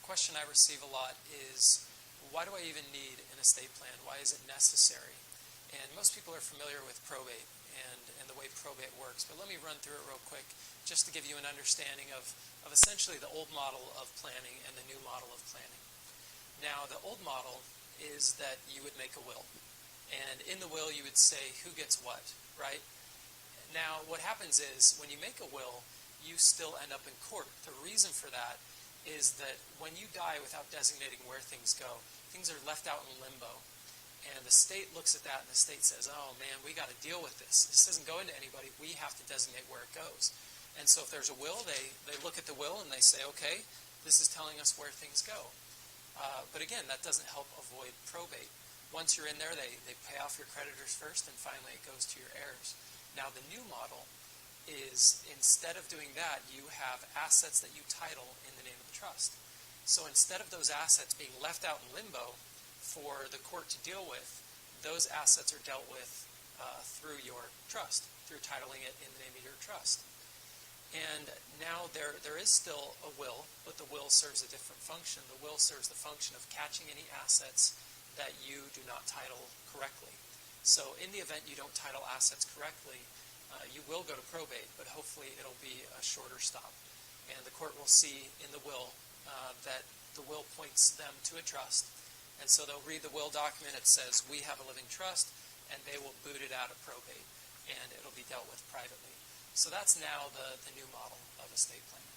question I receive a lot is, why do I even need an estate plan? Why is it necessary? And most people are familiar with probate and the way probate works, but let me run through it real quick just to give you an understanding of essentially the old model of planning and the new model of planning. Now, the old model is that you would make a will, and in the will you would say who gets what, right? Now, what happens is when you make a will, you still end up in court. The reason for that is that when you die without designating where things go, things are left out in limbo. And the state looks at that and the state says, oh man, we got to deal with this. This isn't going to anybody. We have to designate where it goes. And so if there's a will, they look at the will and they say, okay, this is telling us where things go. But again, that doesn't help avoid probate. Once you're in there, they pay off your creditors first, and finally it goes to your heirs. Now the new model is, instead of doing that, you have assets that you title in the name of the trust. So instead of those assets being left out in limbo for the court to deal with, those assets are dealt with through your trust, through titling it in the name of your trust. And now there is still a will, but the will serves a different function. The will serves the function of catching any assets that you do not title correctly. So in the event you don't title assets correctly, you will go to probate, but hopefully it'll be a shorter stop. And the court will see in the will that the will points them to a trust. And so they'll read the will document. It says, we have a living trust, and they will boot it out of probate, and it'll be dealt with privately. So that's now the new model of estate planning.